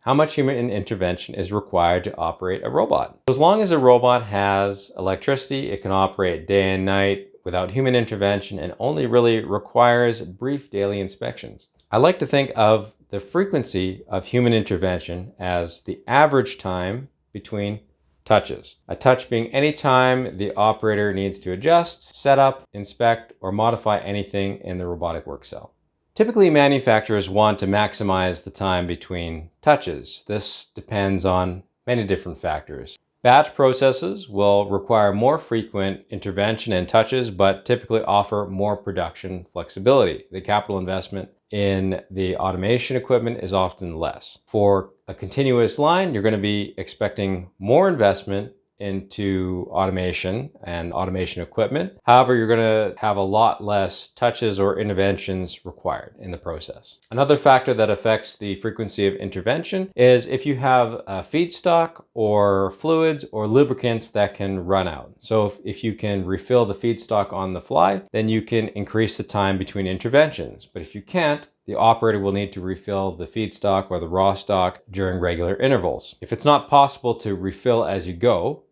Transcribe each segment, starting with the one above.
How much human intervention is required to operate a robot? As long as a robot has electricity, it can operate day and night without human intervention and only really requires brief daily inspections. I like to think of the frequency of human intervention as the average time between touches. A touch being any time the operator needs to adjust, set up, inspect, or modify anything in the robotic work cell. Typically, manufacturers want to maximize the time between touches. This depends on many different factors. Batch processes will require more frequent intervention and touches, but typically offer more production flexibility. The capital investment in the automation equipment is often less. For a continuous line, you're going to be expecting more investment into automation and automation equipment. However, you're going to have a lot less touches or interventions required in the process. Another factor that affects the frequency of intervention is if you have a feedstock or fluids or lubricants that can run out. So if you can refill the feedstock on the fly, then you can increase the time between interventions. But if you can't, the operator will need to refill the feedstock or the raw stock during regular intervals. If it's not possible to refill as you go,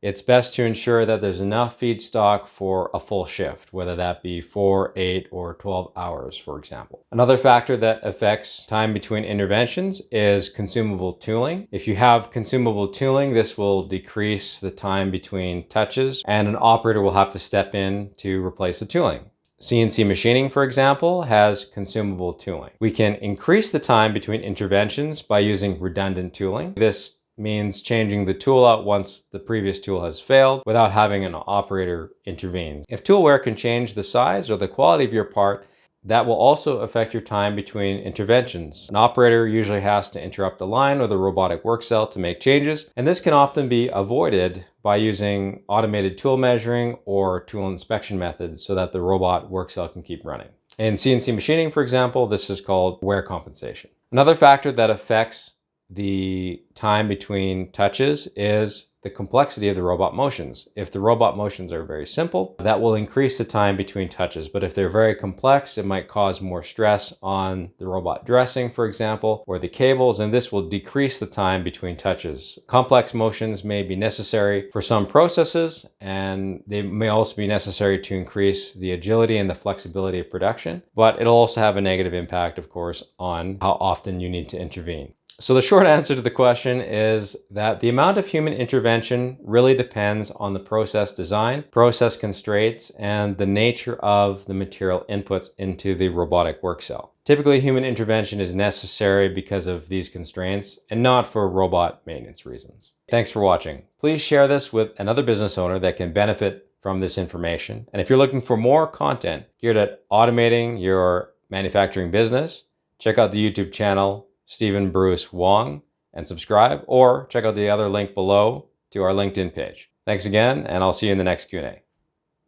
it's best to ensure that there's enough feedstock for a full shift, whether that be 4, 8, or 12 hours, for example. Another factor that affects time between interventions is consumable tooling. If you have consumable tooling, this will decrease the time between touches, and an operator will have to step in to replace the tooling. CNC machining, for example, has consumable tooling. We can increase the time between interventions by using redundant tooling. This means changing the tool out once the previous tool has failed without having an operator intervene. If tool wear can change the size or the quality of your part, that will also affect your time between interventions. An operator usually has to interrupt the line or the robotic work cell to make changes, and this can often be avoided by using automated tool measuring or tool inspection methods so that the robot work cell can keep running. In CNC machining, for example, this is called wear compensation. Another factor that affects the time between touches is the complexity of the robot motions. If the robot motions are very simple, that will increase the time between touches. But if they're very complex, it might cause more stress on the robot dressing, for example, or the cables, and this will decrease the time between touches. Complex motions may be necessary for some processes, and they may also be necessary to increase the agility and the flexibility of production, but it'll also have a negative impact, of course, on how often you need to intervene. So the short answer to the question is that the amount of human intervention really depends on the process design, process constraints, and the nature of the material inputs into the robotic work cell. Typically, human intervention is necessary because of these constraints and not for robot maintenance reasons. Thanks for watching. Please share this with another business owner that can benefit from this information. And if you're looking for more content geared at automating your manufacturing business, check out the YouTube channel Stephen Bruce Wong and subscribe, or check out the other link below to our LinkedIn page. Thanks again, and I'll see you in the next Q&A.